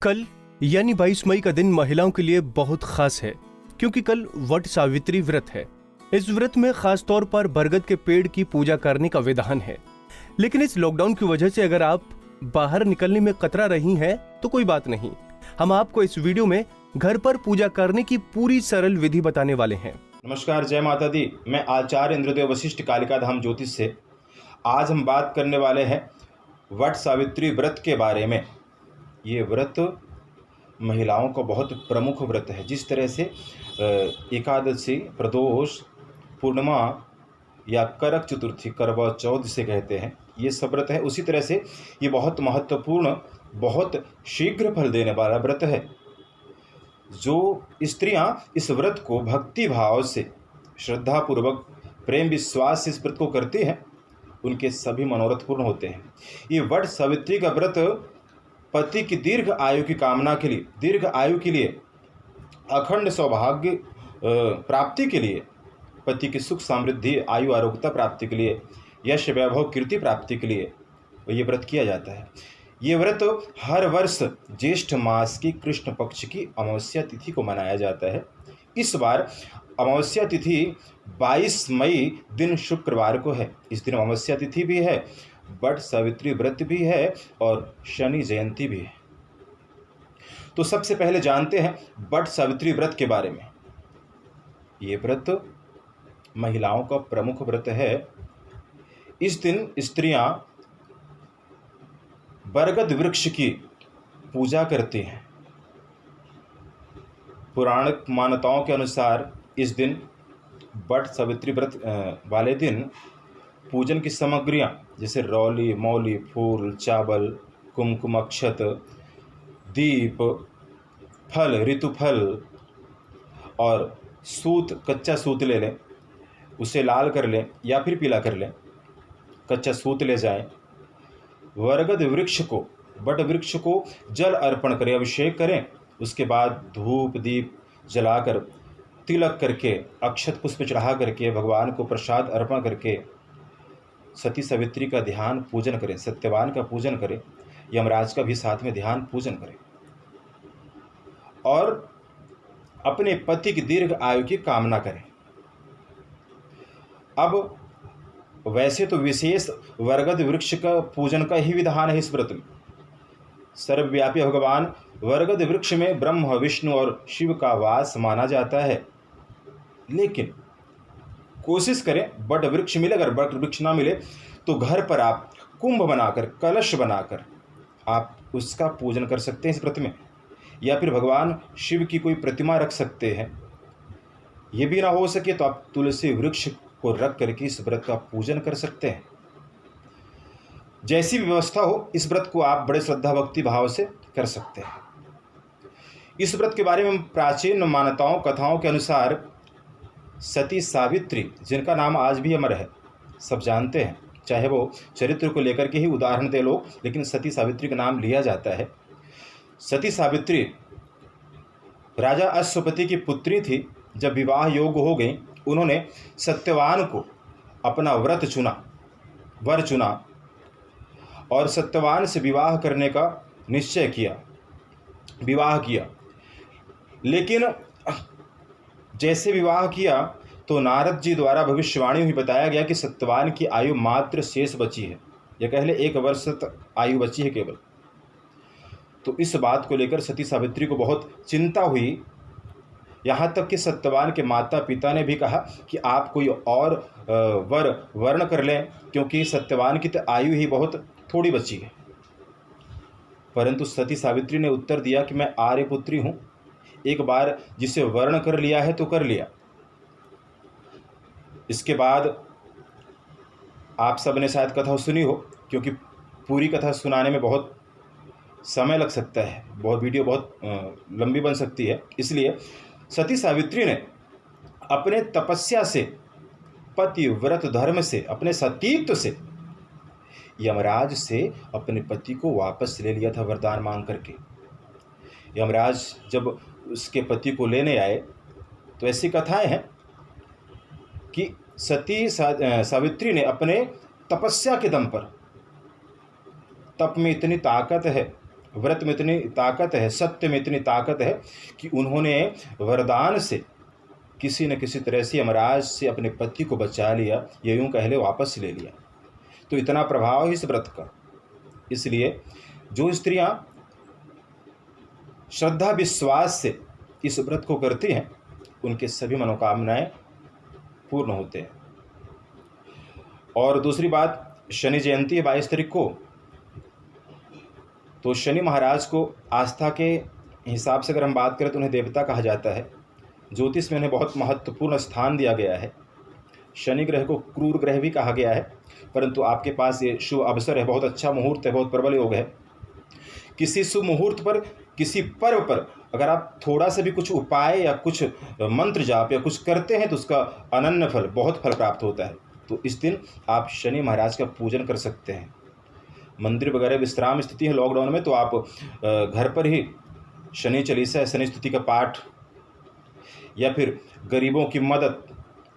कल यानी 22 मई का दिन महिलाओं के लिए बहुत खास है क्योंकि कल वट सावित्री व्रत है। इस व्रत में खास तौर पर बरगद के पेड़ की पूजा करने का विधान है। लेकिन इस लॉकडाउन की वजह से अगर आप बाहर निकलने में कतरा रही हैं तो कोई बात नहीं, हम आपको इस वीडियो में घर पर पूजा करने की पूरी सरल विधि बताने वाले हैं। नमस्कार, जय माता दी। मैं आचार्य इंद्रदेव वशिष्ठ कालिका धाम ज्योतिष से आज हम बात करने वाले हैं वट सावित्री व्रत के बारे में। ये व्रत महिलाओं का बहुत प्रमुख व्रत है। जिस तरह से एकादशी, प्रदोष, पूर्णिमा या करक चतुर्थी, करवा चौथ से कहते हैं, ये सब व्रत है। उसी तरह से ये बहुत महत्वपूर्ण, बहुत शीघ्र फल देने वाला व्रत है। जो स्त्रियां इस व्रत को भक्ति भाव से, श्रद्धापूर्वक, प्रेम विश्वास से इस व्रत को करती हैं, उनके सभी मनोरथ पूर्ण होते हैं। ये वट सावित्री का व्रत पति की दीर्घ आयु की कामना के लिए, दीर्घ आयु के लिए, अखंड सौभाग्य प्राप्ति के लिए, पति की सुख समृद्धि, आयु आरोग्यता प्राप्ति के लिए, यश वैभव कीर्ति प्राप्ति के लिए ये व्रत किया जाता है। ये व्रत हर वर्ष ज्येष्ठ मास की कृष्ण पक्ष की अमावस्या तिथि को मनाया जाता है। इस बार अमावस्या तिथि 22 मई दिन शुक्रवार को है। इस दिन अमावस्या तिथि भी है, वट सावित्री व्रत भी है और शनि जयंती भी है। तो सबसे पहले जानते हैं वट सावित्री व्रत के बारे में। ये व्रत महिलाओं का प्रमुख व्रत है। इस दिन स्त्रियां बरगद वृक्ष की पूजा करती हैं। पुराणिक मान्यताओं के अनुसार इस दिन, वट सावित्री व्रत वाले दिन, पूजन की सामग्रियां जैसे रौली, मौली, फूल, चावल, कुमकुम, अक्षत, दीप, फल, ऋतुफल और सूत, कच्चा सूत ले लें, उसे लाल कर लें या फिर पीला कर लें, कच्चा सूत ले जाएं, बरगद वृक्ष को, वट वृक्ष को जल अर्पण करें, अभिषेक करें। उसके बाद धूप दीप जलाकर, तिलक करके, अक्षत पुष्प चढ़ा करके, भगवान को प्रसाद अर्पण करके सती सावित्री का ध्यान पूजन करें, सत्यवान का पूजन करें, यमराज का भी साथ में ध्यान पूजन करें और अपने पति की दीर्घ आयु की कामना करें। अब वैसे तो विशेष बरगद वृक्ष का पूजन का ही विधान है इस व्रत में। सर्वव्यापी भगवान बरगद वृक्ष में ब्रह्मा, विष्णु और शिव का वास माना जाता है। लेकिन कोशिश करें, वट वृक्ष मिले, अगर वट वृक्ष ना मिले तो घर पर आप कुंभ बनाकर, कलश बनाकर आप उसका पूजन कर सकते हैं इस व्रत में, या फिर भगवान शिव की कोई प्रतिमा रख सकते हैं। ये भी ना हो सके तो आप तुलसी वृक्ष को रख करके इस व्रत का पूजन कर सकते हैं। जैसी व्यवस्था हो, इस व्रत को आप बड़े श्रद्धा भक्ति भाव से कर सकते हैं। इस व्रत के बारे में प्राचीन मान्यताओं, कथाओं के अनुसार सती सावित्री, जिनका नाम आज भी अमर है, सब जानते हैं, चाहे वो चरित्र को लेकर के ही उदाहरण दे लोग, लेकिन सती सावित्री का नाम लिया जाता है। सती सावित्री राजा अश्वपति की पुत्री थी। जब विवाह योग्य हो गई, उन्होंने सत्यवान को अपना व्रत चुना, वर चुना और सत्यवान से विवाह करने का निश्चय किया, विवाह किया। लेकिन जैसे विवाह किया तो नारद जी द्वारा भविष्यवाणी हुई, बताया गया कि सत्यवान की आयु मात्र शेष बची है, या कह ले 1 वर्ष आयु बची है केवल। तो इस बात को लेकर सती सावित्री को बहुत चिंता हुई। यहाँ तक कि सत्यवान के माता पिता ने भी कहा कि आप कोई और वर वर्ण कर लें, क्योंकि सत्यवान की तो आयु ही बहुत थोड़ी बची है। परंतु सती सावित्री ने उत्तर दिया कि मैं आर्यपुत्री हूँ, एक बार जिसे वर्ण कर लिया है तो कर लिया। इसके बाद आप सब ने शायद कथा सुनी हो, क्योंकि पूरी कथा सुनाने में बहुत समय लग सकता है, बहुत वीडियो बहुत लंबी बन सकती है। इसलिए सती सावित्री ने अपने तपस्या से, पति व्रत धर्म से, अपने सतीत्व से यमराज से अपने पति को वापस ले लिया था, वरदान मांग करके। यमराज जब उसके पति को लेने आए तो ऐसी कथाएं हैं कि सती सावित्री ने अपने तपस्या के दम पर, तप में इतनी ताकत है व्रत में इतनी ताकत है, सत्य में इतनी ताकत है कि उन्होंने वरदान से किसी न किसी तरह से यमराज से अपने पति को बचा लिया, या यूं कह ले वापस ले लिया। तो इतना प्रभाव है इस व्रत का। इसलिए जो स्त्रियां श्रद्धा विश्वास से इस व्रत को करती हैं, उनके सभी मनोकामनाएं पूर्ण होते हैं। और दूसरी बात, शनि जयंती है 22 तारीख को, तो शनि महाराज को आस्था के हिसाब से अगर हम बात करें तो उन्हें देवता कहा जाता है। ज्योतिष में उन्हें बहुत महत्वपूर्ण स्थान दिया गया है। शनि ग्रह को क्रूर ग्रह भी कहा गया है, परंतु आपके पास ये शुभ अवसर है, बहुत अच्छा मुहूर्त है, बहुत प्रबल योग है। किसी शुभ मुहूर्त पर, किसी पर्व पर अगर आप थोड़ा सा भी कुछ उपाय या कुछ मंत्र जाप या कुछ करते हैं तो उसका अनन्य फल, बहुत फल प्राप्त होता है। तो इस दिन आप शनि महाराज का पूजन कर सकते हैं। मंदिर वगैरह विश्राम स्थिति है लॉकडाउन में, तो आप घर पर ही शनि चालीसा, शनि स्तुति का पाठ, या फिर गरीबों की मदद,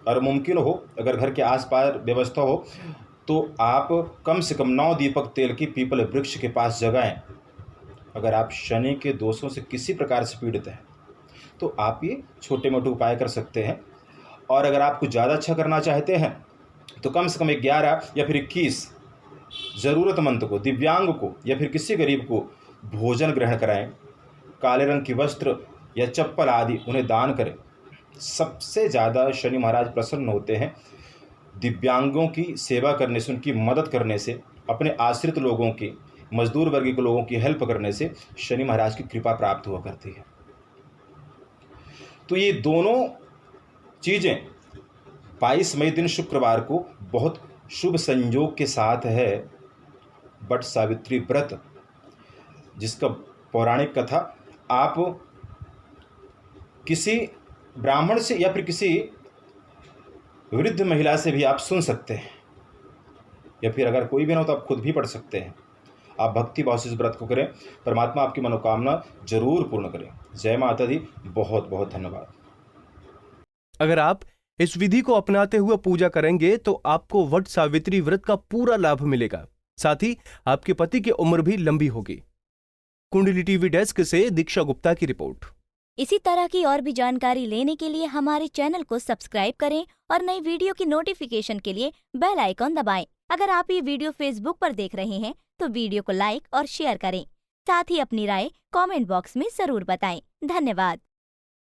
और मुमकिन हो अगर घर के आसपास व्यवस्था हो तो आप कम से कम 9 दीपक तेल की पीपल वृक्ष के पास जगाएं। अगर आप शनि के दोषों से किसी प्रकार से पीड़ित हैं तो आप ये छोटे मोटे उपाय कर सकते हैं। और अगर आप कुछ ज़्यादा अच्छा करना चाहते हैं तो कम से कम 11 या फिर 21 ज़रूरतमंद को, दिव्यांग को या फिर किसी गरीब को भोजन ग्रहण कराएं। काले रंग की वस्त्र या चप्पल आदि उन्हें दान करें। सबसे ज़्यादा शनि महाराज प्रसन्न होते हैं दिव्यांगों की सेवा करने से, उनकी मदद करने से, अपने आश्रित लोगों की, मजदूर वर्ग के लोगों की हेल्प करने से शनि महाराज की कृपा प्राप्त हुआ करती है। तो ये दोनों चीज़ें 22 मई दिन शुक्रवार को बहुत शुभ संयोग के साथ है। वट सावित्री व्रत, जिसका पौराणिक कथा आप किसी ब्राह्मण से या फिर किसी वृद्ध महिला से भी आप सुन सकते हैं, या फिर अगर कोई भी ना हो तो आप खुद भी पढ़ सकते हैं। आप भक्ति भाव से इस व्रत को करें, परमात्मा आपकी मनोकामना जरूर पूर्ण करें। जय माता दी। बहुत बहुत धन्यवाद। अगर आप इस विधि को अपनाते हुए पूजा करेंगे तो आपको वट सावित्री व्रत का पूरा लाभ मिलेगा। साथ ही आपके पति की उम्र भी लंबी होगी। कुंडली टीवी डेस्क से दीक्षा गुप्ता की रिपोर्ट। इसी तरह की और भी जानकारी लेने के लिए हमारे चैनल को सब्सक्राइब करें और नई वीडियो की नोटिफिकेशन के लिए बेल आइकॉन दबाएं। अगर आप ये वीडियो फेसबुक पर देख रहे हैं तो वीडियो को लाइक और शेयर करें। साथ ही अपनी राय कमेंट बॉक्स में जरूर बताएं। धन्यवाद।